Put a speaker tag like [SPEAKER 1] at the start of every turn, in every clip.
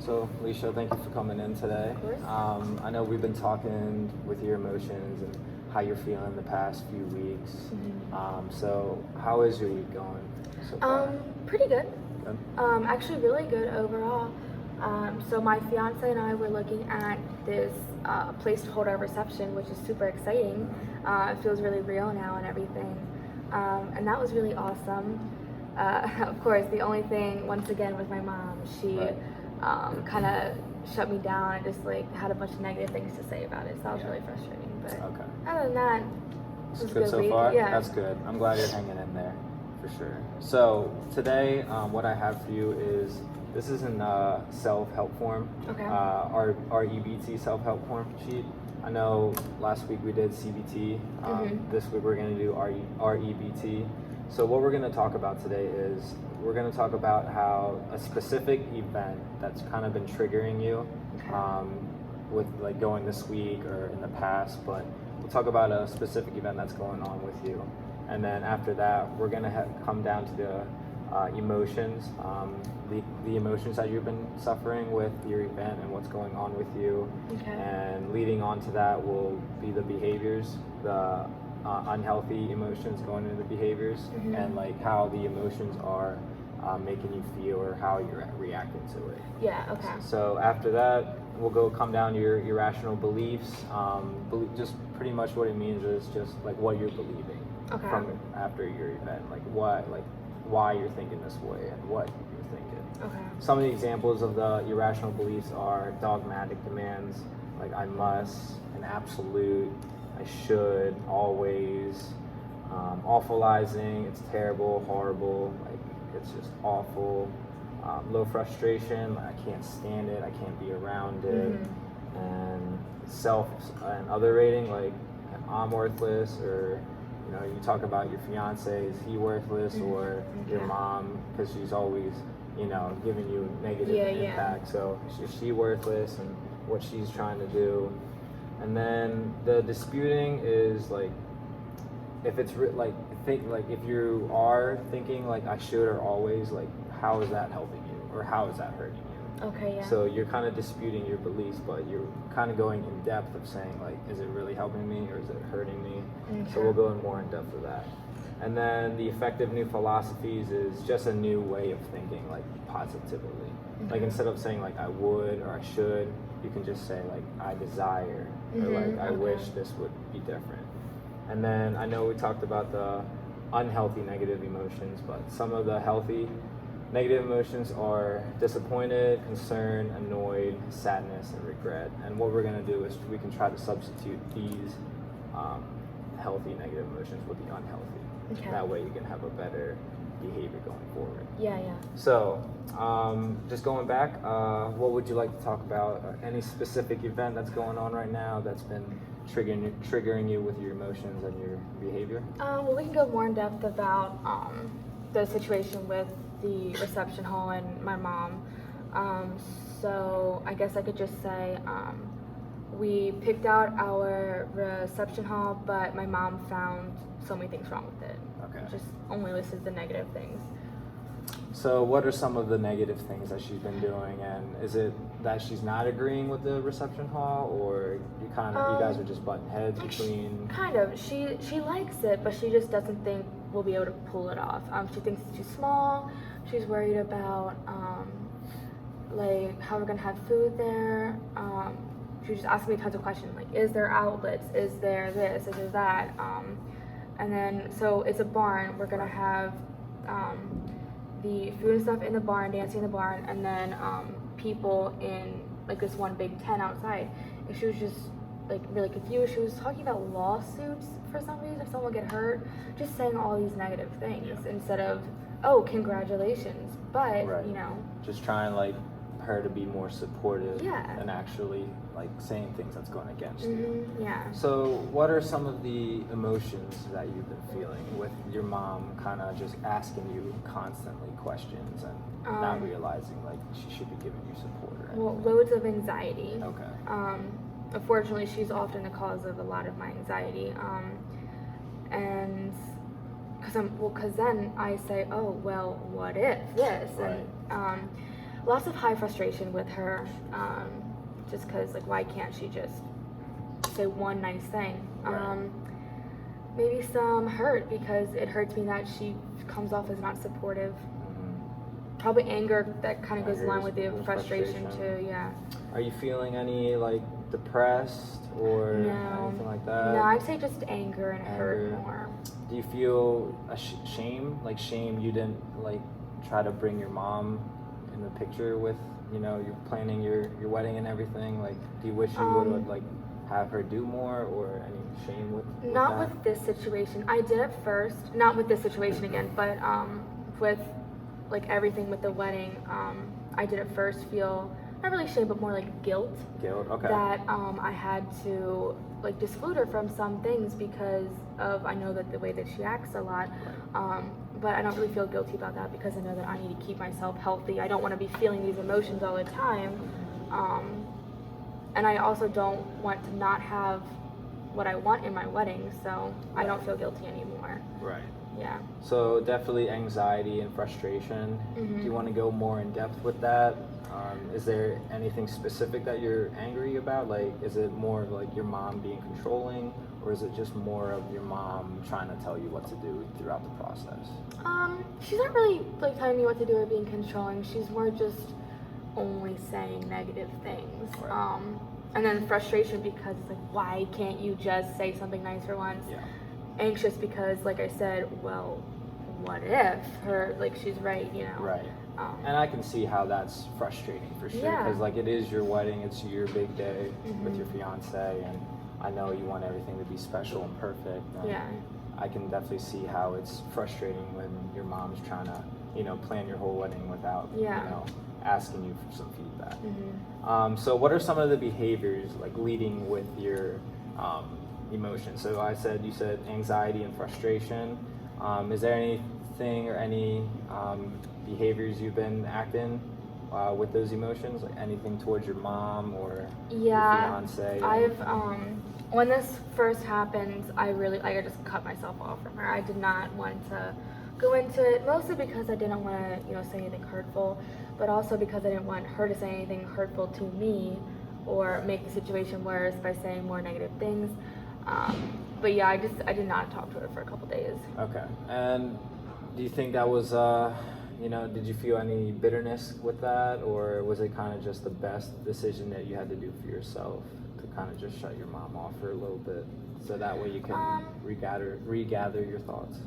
[SPEAKER 1] So, Alicia, thank you for coming in today.
[SPEAKER 2] Of course.
[SPEAKER 1] I know we've been talking with your emotions and how you're feeling the past few weeks. So, how is your week going so far?
[SPEAKER 2] Pretty good.
[SPEAKER 1] Good?
[SPEAKER 2] Actually really good overall. So my fiance and I were looking at this place to hold our reception, which is super exciting. It feels really real now and everything. And that was really awesome. Of course, the only thing, once again, with my mom, she
[SPEAKER 1] Right.
[SPEAKER 2] kind of shut me down and just like had a bunch of negative things to say about it. So that was really frustrating. But
[SPEAKER 1] Okay.
[SPEAKER 2] other than that, it
[SPEAKER 1] It's
[SPEAKER 2] was a
[SPEAKER 1] good
[SPEAKER 2] good
[SPEAKER 1] so
[SPEAKER 2] week.
[SPEAKER 1] far?
[SPEAKER 2] Yeah.
[SPEAKER 1] That's good. I'm glad you're hanging in there, for sure. So, today, what I have for you is, this is in self-help form.
[SPEAKER 2] Okay.
[SPEAKER 1] Our EBT self-help form sheet. I know last week we did CBT. This week we're going to do REBT. So what we're going to talk about today is, we're going to talk about how a specific event that's kind of been triggering you, with like going this week or in the past, but we'll talk about a specific event that's going on with you. And then after that, we're going to come down to the emotions, the emotions that you've been suffering with your event and what's going on with you.
[SPEAKER 2] Okay.
[SPEAKER 1] And leading on to that will be the behaviors, the unhealthy emotions going into the behaviors, and like how the emotions are making you feel or how you're reacting to it.
[SPEAKER 2] Yeah. Okay.
[SPEAKER 1] So after that, we'll come down to your irrational beliefs. Just pretty much what it means is just like what you're believing from after your event, like why you're thinking this way and what you're thinking.
[SPEAKER 2] Okay.
[SPEAKER 1] Some of the examples of the irrational beliefs are dogmatic demands, like I must, an absolute, I should, always, awfulizing, it's terrible, horrible, like it's just awful. Low frustration, like I can't stand it, I can't be around it. And self and other rating, like I'm worthless, or you talk about your fiance, is he worthless, or your mom, because she's always giving you negative impact. So is she worthless, and what she's trying to do. And then the disputing is like, if it's if you are thinking like I should or always, like how is that helping you or how is that hurting you?
[SPEAKER 2] Okay, yeah.
[SPEAKER 1] So you're kind of disputing your beliefs, but you're kind of going in depth of saying like, is it really helping me or is it hurting me? So we'll go in more in depth of that. And then the effective new philosophies is just a new way of thinking, like positively. Like instead of saying like I would or I should, you can just say like I desire, or like I wish this would be different. And then I know we talked about the unhealthy negative emotions, but some of the healthy negative emotions are disappointed, concern, annoyed, sadness, and regret. And what we're going to do is we can try to substitute these healthy negative emotions with the unhealthy.
[SPEAKER 2] Okay.
[SPEAKER 1] That way you can have a better behavior going forward.
[SPEAKER 2] Yeah.
[SPEAKER 1] So, just going back, what would you like to talk about? Any specific event that's going on right now that's been triggering you with your emotions and your behavior?
[SPEAKER 2] Well, we can go more in depth about the situation with the reception hall and my mom. So I guess I could just say we picked out our reception hall, but my mom found so many things wrong with it.
[SPEAKER 1] Okay.
[SPEAKER 2] Just only listed the negative things.
[SPEAKER 1] So what are some of the negative things that she's been doing, and is it that she's not agreeing with the reception hall, or you guys are just butting heads between?
[SPEAKER 2] Kind of. She likes it, but she just doesn't think we'll be able to pull it off. She thinks it's too small. She's worried about like how we're gonna have food there. She just asks me tons of questions, like is there outlets? Is there this? Is there that? And then so it's a barn. We're gonna have the food and stuff in the barn, dancing in the barn, and then people in like this one big tent outside. And she was just like really confused. She was talking about lawsuits for some reason if someone get hurt, just saying all these negative things instead of, oh, congratulations. But
[SPEAKER 1] just trying like her to be more supportive
[SPEAKER 2] Yeah.
[SPEAKER 1] and actually like saying things that's going against you.
[SPEAKER 2] Yeah.
[SPEAKER 1] So what are some of the emotions that you've been feeling with your mom kind of just asking you constantly questions and not realizing like she should be giving you support or anything?
[SPEAKER 2] Well, loads of anxiety.
[SPEAKER 1] Okay.
[SPEAKER 2] Unfortunately, she's often the cause of a lot of my anxiety. And because then I say, oh, well, what if this?
[SPEAKER 1] Right.
[SPEAKER 2] And lots of high frustration with her, just because, like, why can't she just say one nice thing?
[SPEAKER 1] Right.
[SPEAKER 2] Maybe some hurt, because it hurts me that she comes off as not supportive. Probably anger, that kind of goes along with the frustration too, yeah.
[SPEAKER 1] Are you feeling any, like, depressed or
[SPEAKER 2] No.
[SPEAKER 1] anything like that?
[SPEAKER 2] No, I'd say just anger and hurt
[SPEAKER 1] Anger.
[SPEAKER 2] more.
[SPEAKER 1] Do you feel a shame? Like, shame you didn't, like, try to bring your mom in the picture with, you know, you're planning your wedding and everything? Like, do you wish you would, like, have her do more, or any shame with
[SPEAKER 2] Not
[SPEAKER 1] that?
[SPEAKER 2] with this situation. I did at first, not with this situation again, but with, like, everything with the wedding, I did at first feel, not really shame, but more like guilt.
[SPEAKER 1] Guilt, okay.
[SPEAKER 2] That I had to, like, disclude her from some things because of, I know that the way that she acts a lot, but I don't really feel guilty about that, because I know that I need to keep myself healthy. I don't want to be feeling these emotions all the time, and I also don't want to not have what I want in my wedding, so I don't feel guilty anymore.
[SPEAKER 1] Right.
[SPEAKER 2] Yeah.
[SPEAKER 1] So definitely anxiety and frustration.
[SPEAKER 2] Mm-hmm.
[SPEAKER 1] Do you want to go more in depth with that? Is there anything specific that you're angry about? Like, is it more of like your mom being controlling, or is it just more of your mom trying to tell you what to do throughout the process?
[SPEAKER 2] She's not really, like, telling me what to do or being controlling. She's more just only saying negative things.
[SPEAKER 1] Right.
[SPEAKER 2] And then frustration, because it's like, why can't you just say something nice for once?
[SPEAKER 1] Yeah.
[SPEAKER 2] Anxious because, like I said, well, what if her, like, she's right, you know?
[SPEAKER 1] Right. And I can see how that's frustrating for sure,
[SPEAKER 2] Yeah.
[SPEAKER 1] because like it is your wedding, it's your big day
[SPEAKER 2] Mm-hmm.
[SPEAKER 1] with your fiance, and I know you want everything to be special and perfect. And
[SPEAKER 2] Yeah.
[SPEAKER 1] I can definitely see how it's frustrating when your mom's trying to, you know, plan your whole wedding without,
[SPEAKER 2] Yeah.
[SPEAKER 1] you know, asking you for some feedback.
[SPEAKER 2] Mm-hmm.
[SPEAKER 1] So what are some of the behaviors like leading with your emotions? So you said anxiety and frustration. Is there anything or any behaviors you've been acting with those emotions? Like anything towards your mom or your fiance?
[SPEAKER 2] I've when this first happened, I really, like, I just cut myself off from her. I did not want to go into it, mostly because I didn't want to, you know, say anything hurtful, but also because I didn't want her to say anything hurtful to me or make the situation worse by saying more negative things. But yeah, I did not talk to her for a couple days.
[SPEAKER 1] Okay. And do you think that was, you know, did you feel any bitterness with that, or was it kind of just the best decision that you had to do for yourself to kind of just shut your mom off for a little bit, so that way you can regather your thoughts?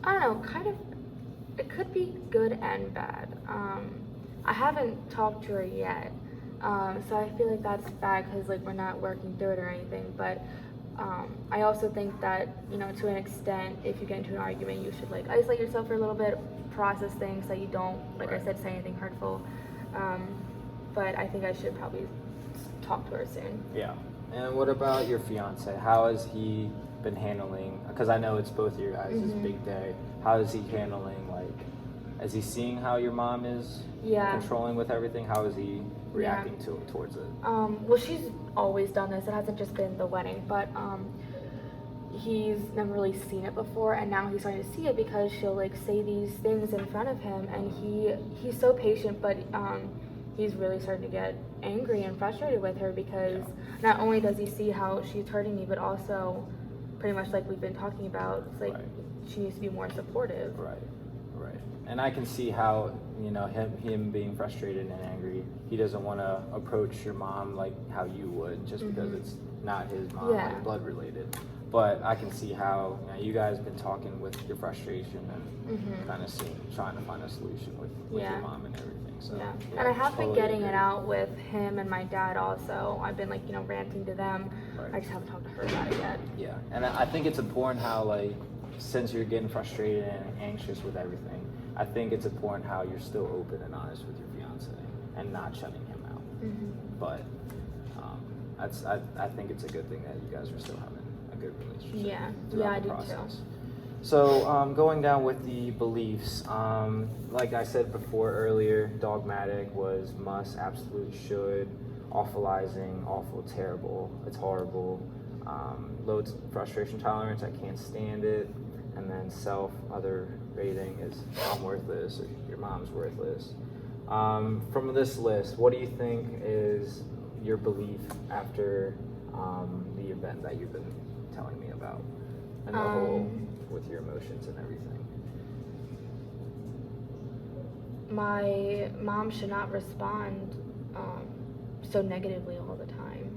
[SPEAKER 2] I don't know, kind of, it could be good and bad. I haven't talked to her yet, so I feel like that's bad because, like, we're not working through it or anything, but I also think that, you know, to an extent, if you get into an argument, you should, like, isolate yourself for a little bit, process things so you don't, like I said, say anything hurtful. But I think I should probably talk to her soon.
[SPEAKER 1] Yeah. And what about your fiance? How has he been handling, because I know it's both your guys' big day, how is he handling, like, is he seeing how your mom is controlling with everything? How is he reacting towards it?
[SPEAKER 2] Well, she's always done this. It hasn't just been the wedding, but he's never really seen it before, and now he's starting to see it because she'll, like, say these things in front of him, and he's so patient, but he's really starting to get angry and frustrated with her because not only does he see how she's hurting me, but also pretty much like we've been talking about, it's like she needs to be more supportive.
[SPEAKER 1] Right. And I can see how, you know, him being frustrated and angry, he doesn't want to approach your mom like how you would, just because it's not his mom, like blood related. But I can see how, you know, you guys have been talking with your frustration and kind of trying to find a solution with your mom and everything. So,
[SPEAKER 2] and I have been getting it out with him and my dad also. I've been, like, you know, ranting to them. I just haven't talked to her about it yet.
[SPEAKER 1] Yeah, and I think it's important how, like, since you're getting frustrated and anxious with everything, I think it's important how you're still open and honest with your fiance and not shutting him out. But I think it's a good thing that you guys are still having a good relationship.
[SPEAKER 2] Yeah, I do too.
[SPEAKER 1] So going down with the beliefs, like I said before earlier, dogmatic was must, absolute, should, awfulizing, awful, terrible, it's horrible, low frustration tolerance, I can't stand it, and then self, other rating is I'm worthless or your mom's worthless. From this list, what do you think is your belief after the event that you've been telling me about, and the whole with your emotions and everything?
[SPEAKER 2] My mom should not respond so negatively all the time.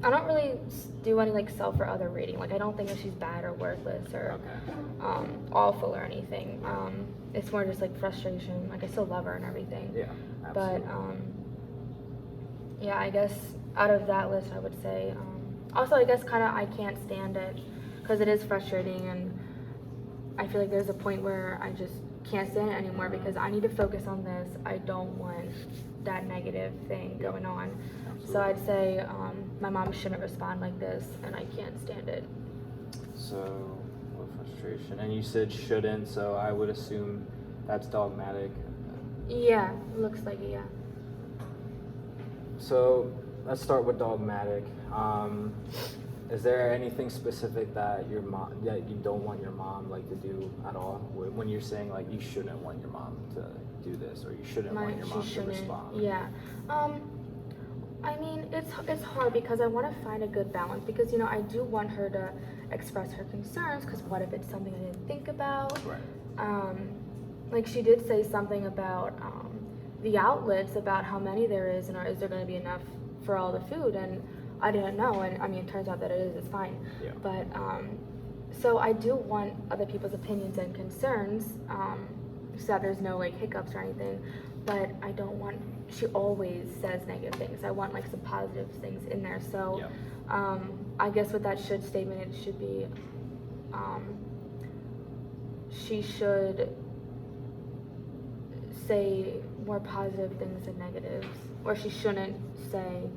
[SPEAKER 2] I don't really do any like self or other rating. Like I don't think that she's bad or worthless or awful or anything. It's more just like frustration. Like I still love her and everything.
[SPEAKER 1] Yeah, absolutely.
[SPEAKER 2] But yeah, I guess out of that list, I would say. Also, I guess kind of I can't stand it because it is frustrating, and I feel like there's a point where I just can't stand it anymore because I need to focus on this. I don't want that negative thing going on.
[SPEAKER 1] Absolutely.
[SPEAKER 2] So I'd say my mom shouldn't respond like this, and I can't stand it.
[SPEAKER 1] So, what frustration? And you said shouldn't, so I would assume that's dogmatic.
[SPEAKER 2] Yeah, looks like it, yeah.
[SPEAKER 1] So, let's start with dogmatic. Is there anything specific that that you don't want your mom like to do at all? When you're saying like you shouldn't want your mom to do this, or you shouldn't want your mom to respond?
[SPEAKER 2] Yeah. I mean, it's hard because I want to find a good balance because, you know, I do want her to express her concerns because what if it's something I didn't think about?
[SPEAKER 1] Right.
[SPEAKER 2] Like she did say something about the outlets, about how many there is, and is there going to be enough for all the food? And I didn't know, and I mean, it turns out that it is. It's fine.
[SPEAKER 1] Yeah.
[SPEAKER 2] But so I do want other people's opinions and concerns, so that there's no like hiccups or anything. But I don't want. She always says negative things. I want like some positive things in there. So I guess with that should statement, it should be she should say more positive things than negatives, or she shouldn't say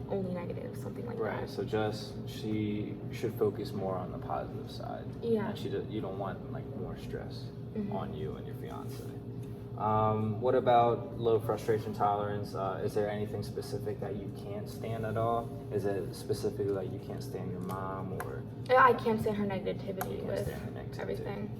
[SPEAKER 2] only negative, something like that.
[SPEAKER 1] Right. So she should focus more on the positive side.
[SPEAKER 2] Yeah.
[SPEAKER 1] And you don't want like more stress on you and your fiance. What about low frustration tolerance? Is there anything specific that you can't stand at all? Is it specifically like you can't stand your mom, or?
[SPEAKER 2] Yeah, I can't stand her negativity with
[SPEAKER 1] stand her negativity.
[SPEAKER 2] everything.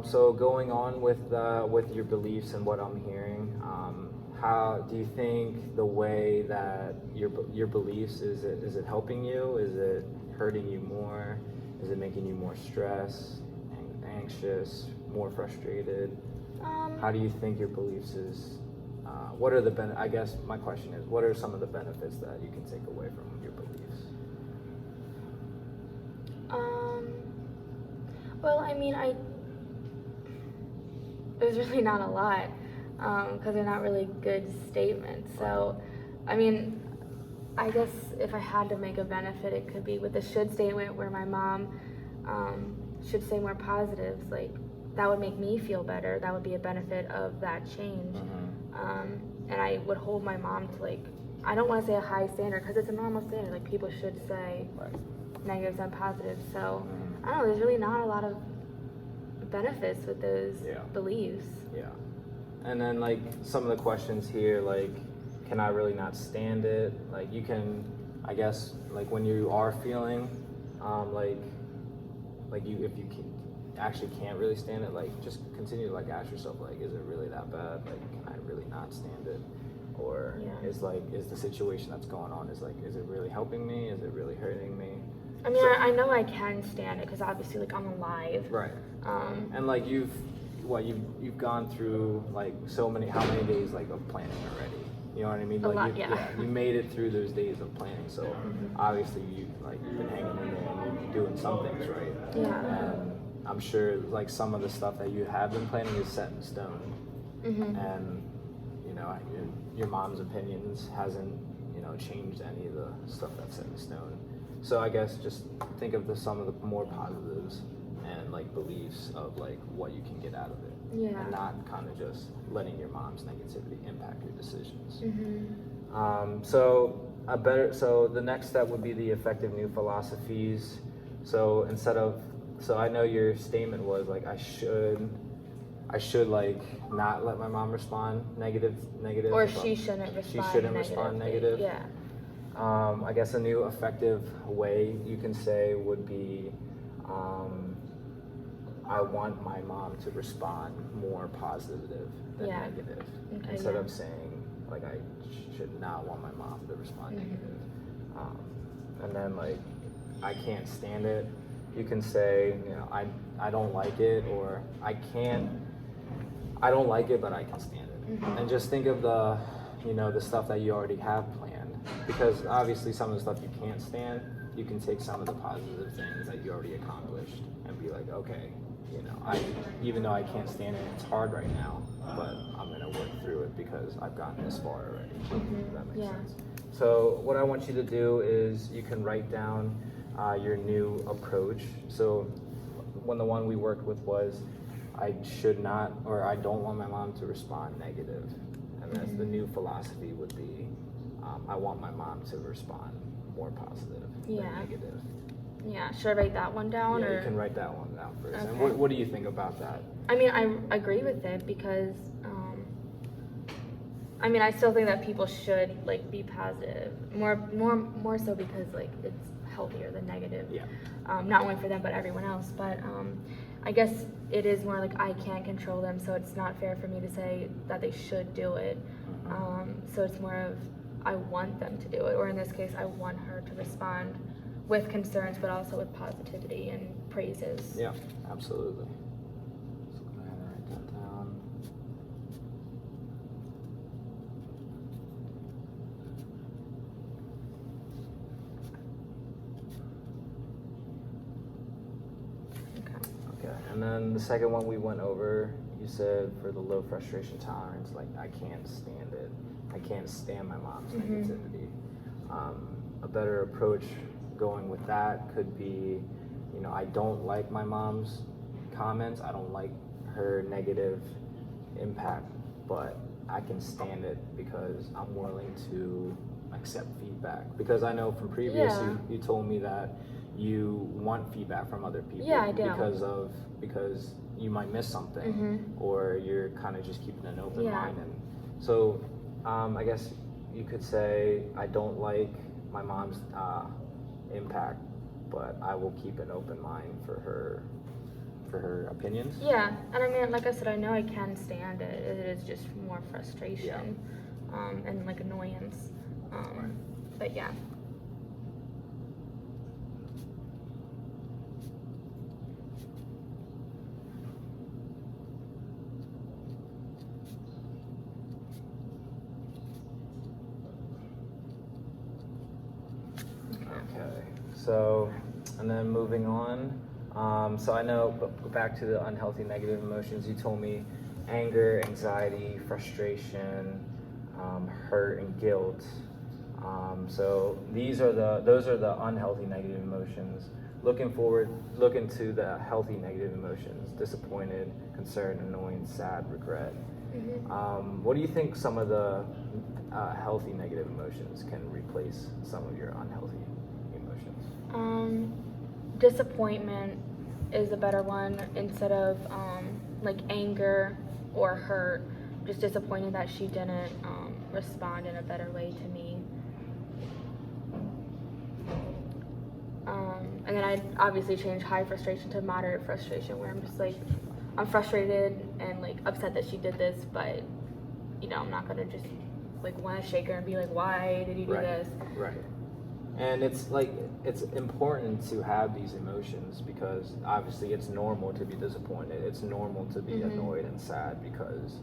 [SPEAKER 1] So going on with your beliefs and what I'm hearing, how do you think the way that your beliefs is it helping you? Is it hurting you more? Is it making you more stressed, anxious, more frustrated? How do you think your beliefs is? What are the I guess my question is, what are some of the benefits that you can take away from your beliefs?
[SPEAKER 2] Well, I mean, there's really not a lot, because they're not really good statements. So, I mean, I guess if I had to make a benefit, it could be with the should statement where my mom should say more positives. Like, that would make me feel better. That would be a benefit of that change. And I would hold my mom to, like, I don't want to say a high standard because it's a normal standard. Like, people should say negatives and positives. So, I don't know, there's really not a lot of benefits with those beliefs. Yeah.
[SPEAKER 1] And then like some of the questions here, like, can I really not stand it? Like you can, I guess, like when you are feeling like you, if you actually can't really stand it, like just continue to like ask yourself, like, is it really that bad? Like, can I really not stand it? Or is the situation that's going on, is it really helping me? Is it really hurting me?
[SPEAKER 2] I mean, I know I can stand it because obviously, like, I'm alive.
[SPEAKER 1] Right. And like you've gone through like how many days like of planning already? You know what I mean?
[SPEAKER 2] A
[SPEAKER 1] Like
[SPEAKER 2] lot, yeah.
[SPEAKER 1] You made it through those days of planning. So obviously you've been hanging in there and you're doing some things right.
[SPEAKER 2] Yeah.
[SPEAKER 1] And I'm sure like some of the stuff that you have been planning is set in stone. And you know your mom's opinions hasn't changed any of the stuff that's set in stone. So I guess just think of some of the more positives and like beliefs of like what you can get out of it.
[SPEAKER 2] Yeah.
[SPEAKER 1] And not kind of just letting your mom's negativity impact your decisions. So the next step would be the effective new philosophies. So so I know your statement was like I should like not let my mom respond negative.
[SPEAKER 2] Or she shouldn't respond.
[SPEAKER 1] She shouldn't respond negative.
[SPEAKER 2] Yeah.
[SPEAKER 1] I guess a new effective way you can say would be, I want my mom to respond more positive than
[SPEAKER 2] Yeah.
[SPEAKER 1] negative.
[SPEAKER 2] Okay,
[SPEAKER 1] Instead
[SPEAKER 2] yeah.
[SPEAKER 1] of saying, like, I should not want my mom to respond negative. And then, like, I can't stand it. You can say, you know, I don't like it, or I don't like it, but I can stand it. And just think of the, you know, the stuff that you already have planned. Because obviously some of the stuff you can't stand, you can take some of the positive things that you already accomplished and be like, okay, you know, even though I can't stand it, it's hard right now, but I'm gonna work through it because I've gotten this far already. If that makes sense. So what I want you to do is you can write down your new approach. So when the one we worked with was, I should not, or I don't want my mom to respond negative. And that's the new philosophy would be, I want my mom to respond more positive than negative.
[SPEAKER 2] Yeah, should I write that one down?
[SPEAKER 1] Yeah,
[SPEAKER 2] or?
[SPEAKER 1] you can write that one down first.
[SPEAKER 2] Okay.
[SPEAKER 1] And what do you think about that?
[SPEAKER 2] I mean, I agree with it because, I mean, I still think that people should like be positive, more so because like it's healthier than negative.
[SPEAKER 1] Yeah.
[SPEAKER 2] Not only for them but everyone else. But I guess it is more like I can't control them, so it's not fair for me to say that they should do it. So it's more of I want them to do it, or in this case, I want her to respond with concerns, but also with positivity and praises.
[SPEAKER 1] Yeah, absolutely. So go ahead and write that down. Okay, and then the second one we went over, you said for the low frustration tolerance, like I can't stand it. I can't stand my mom's negativity. A better approach going with that could be, you know, I don't like my mom's comments. I don't like her negative impact, but I can stand it because I'm willing to accept feedback. Because I know from previous, you told me that you want feedback from other people.
[SPEAKER 2] Yeah, I do.
[SPEAKER 1] Because you might miss something, or you're kind of just keeping an open mind. And so I guess you could say, I don't like my mom's impact, but I will keep an open mind for her opinions.
[SPEAKER 2] Yeah, and I mean, like I said, I know I can stand it. It is just more frustration, and like annoyance. But yeah.
[SPEAKER 1] Okay, so, and then moving on. So I know, but back to the unhealthy negative emotions, you told me anger, anxiety, frustration, hurt, and guilt. So those are the unhealthy negative emotions. Look into the healthy negative emotions: disappointed, concerned, annoying, sad, regret. What do you think some of the healthy negative emotions can replace some of your unhealthy emotions?
[SPEAKER 2] Disappointment is a better one instead of like anger or hurt. Just disappointed that she didn't respond in a better way to me. And then I obviously change high frustration to moderate frustration, where I'm just like, I'm frustrated and like upset that she did this, but you know, I'm not gonna just like want to shake her and be like, why did you do this?
[SPEAKER 1] Right. And it's like, it's important to have these emotions because obviously it's normal to be disappointed. It's normal to be annoyed and sad because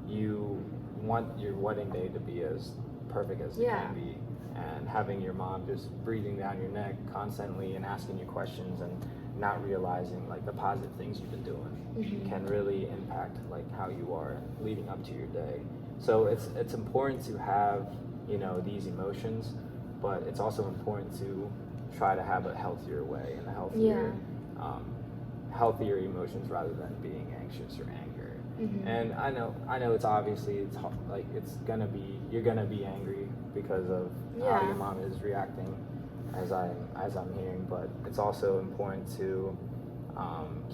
[SPEAKER 1] you want your wedding day to be as perfect as it can be. And having your mom just breathing down your neck constantly and asking you questions and not realizing like the positive things you've been doing can really impact like how you are leading up to your day. So it's important to have, you know, these emotions, but it's also important to try to have a healthier way and a healthier emotions rather than being anxious or anger. And I know it's obviously you're gonna be angry because of how your mom is reacting, as I'm hearing, but it's also important to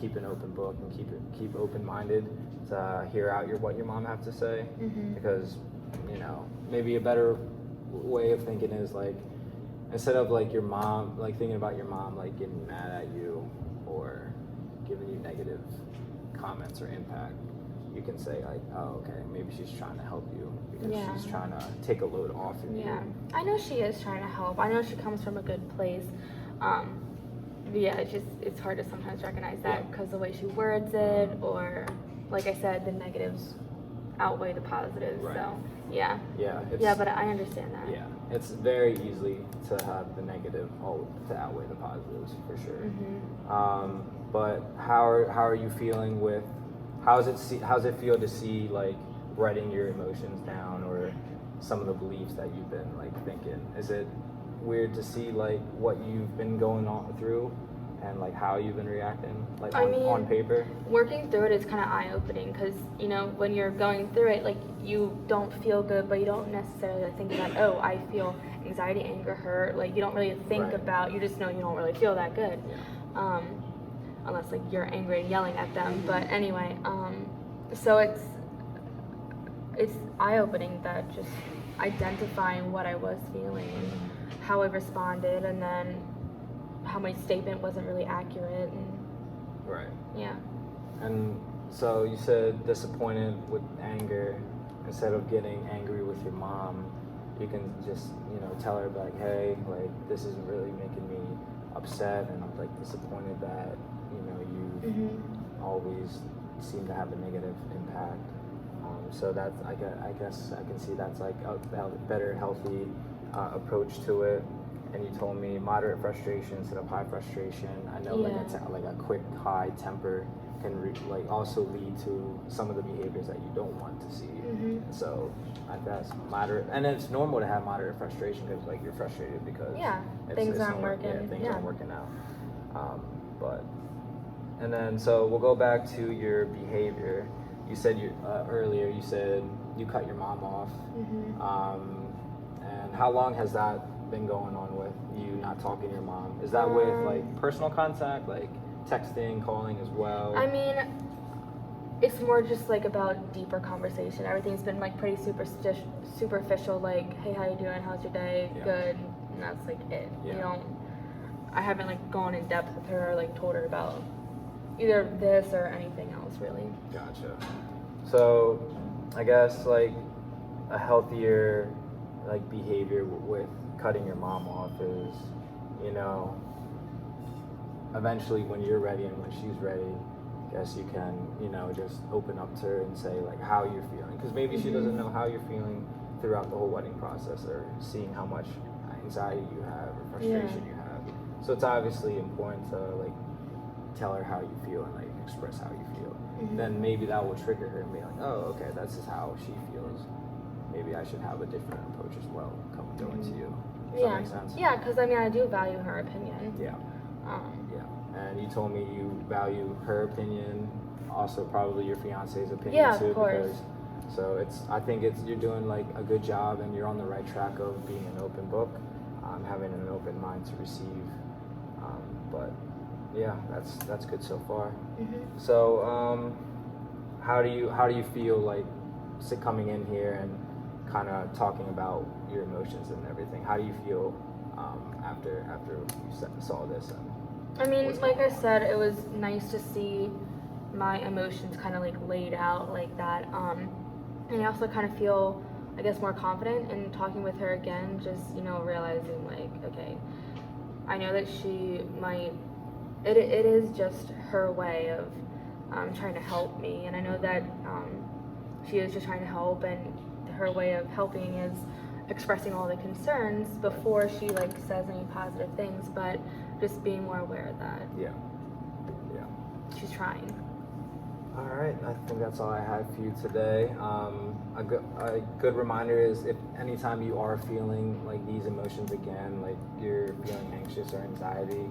[SPEAKER 1] keep an open book and keep open-minded to hear out what your mom has to say, because you know, maybe a better way of thinking is like, instead of like your mom, like thinking about your mom like getting mad at you or giving you negative comments or impact, you can say like, oh, okay, maybe she's trying to help you because
[SPEAKER 2] Yeah.
[SPEAKER 1] she's trying to take a load off of you.
[SPEAKER 2] Yeah, I know she is trying to help. I know she comes from a good place. But yeah, it's hard to sometimes recognize that because the way she words it, or like I said, the negatives outweigh the positives.
[SPEAKER 1] Right.
[SPEAKER 2] So yeah.
[SPEAKER 1] Yeah.
[SPEAKER 2] Yeah, but I understand that.
[SPEAKER 1] Yeah, it's very easy to have the negative to outweigh the positives for sure.
[SPEAKER 2] Mm-hmm.
[SPEAKER 1] But how are you feeling with how's it feel to see like writing your emotions down or some of the beliefs that you've been like thinking? Is it weird to see like what you've been going on through and like how you've been reacting like on paper?
[SPEAKER 2] Working through it is kind of eye-opening because when you're going through it, like you don't feel good, but you don't necessarily think about, oh, I feel anxiety, anger, hurt. Like you don't really think about, you just know you don't really feel that good.
[SPEAKER 1] Yeah.
[SPEAKER 2] Unless like you're angry and yelling at them. But anyway, so it's eye-opening that just identifying what I was feeling and how I responded, and then how my statement wasn't really accurate. And
[SPEAKER 1] Right.
[SPEAKER 2] yeah.
[SPEAKER 1] And so you said disappointed with anger. Instead of getting angry with your mom, you can just tell her like, hey, like this is really making me upset, and I'm like disappointed that you always seem to have a negative impact. So that's I guess I can see that's like a better, healthy approach to it. And you told me moderate frustration instead of high frustration. I know like a quick high temper can also lead to some of the behaviors that you don't want to see. So I guess moderate, and it's normal to have moderate frustration because like you're frustrated because
[SPEAKER 2] things aren't working.
[SPEAKER 1] Yeah, things aren't working out. But and then so we'll go back to your behavior. You said earlier you said you cut your mom off. And how long has that been going on with you not talking to your mom? Is that with like personal contact, like texting, calling as well?
[SPEAKER 2] I mean, it's more just like about deeper conversation. Everything's been like pretty superficial, like, hey, how you doing? How's your day? Good. And that's like it.
[SPEAKER 1] Yeah.
[SPEAKER 2] I haven't like gone in depth with her or like told her about either this or anything else really.
[SPEAKER 1] Gotcha. So I guess like a healthier like behavior with cutting your mom off is, eventually when you're ready and when she's ready, I guess you can, just open up to her and say like how you're feeling, because maybe she doesn't know how you're feeling throughout the whole wedding process, or seeing how much anxiety you have or frustration you have. So it's obviously important to like tell her how you feel and like express how you feel. Then maybe that will trigger her and be like, oh, okay, that's just how she feels. Maybe I should have a different approach as well coming through to you. Does that make sense?
[SPEAKER 2] Yeah, because I do value her opinion.
[SPEAKER 1] Yeah. And you told me you value her opinion, also probably your fiance's opinion too.
[SPEAKER 2] Of course.
[SPEAKER 1] I think you're doing like a good job, and you're on the right track of being an open book, having an open mind to receive. But yeah, that's good so far. So how do you feel like coming in here and kind of talking about your emotions and everything? How do you feel after you saw this?
[SPEAKER 2] I mean, like I said, it was nice to see my emotions kind of like laid out like that. And I also kind of feel, I guess, more confident in talking with her again, just, realizing like, okay, I know that she might, it is just her way of trying to help me. And I know that she is just trying to help, and her way of helping is expressing all the concerns before she like says any positive things, but just being more aware of that. Yeah. She's trying.
[SPEAKER 1] All right, I think that's all I have for you today. A good reminder is if anytime you are feeling like these emotions again, like you're feeling anxious or anxiety,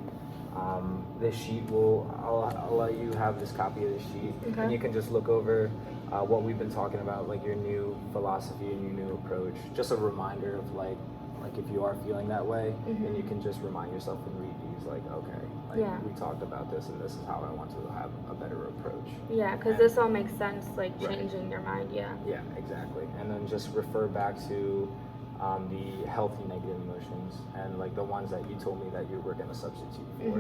[SPEAKER 1] this sheet I'll let you have this copy of the sheet, and you can just look over what we've been talking about, like your new philosophy and your new approach. Just a reminder of like if you are feeling that way, then you can just remind yourself and read these, like, okay, we talked about this, and this is how I want to have a better approach.
[SPEAKER 2] Yeah, because this all makes sense, like changing your mind. Yeah,
[SPEAKER 1] exactly. And then just refer back to the healthy negative emotions, and like the ones that you told me that you were gonna substitute for,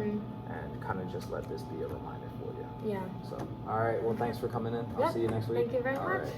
[SPEAKER 1] and kind of just let this be a reminder for you.
[SPEAKER 2] Yeah.
[SPEAKER 1] So, all right. Well, thanks for coming in. I'll
[SPEAKER 2] Yep.
[SPEAKER 1] see you next week.
[SPEAKER 2] Thank you very
[SPEAKER 1] All
[SPEAKER 2] much.
[SPEAKER 1] right.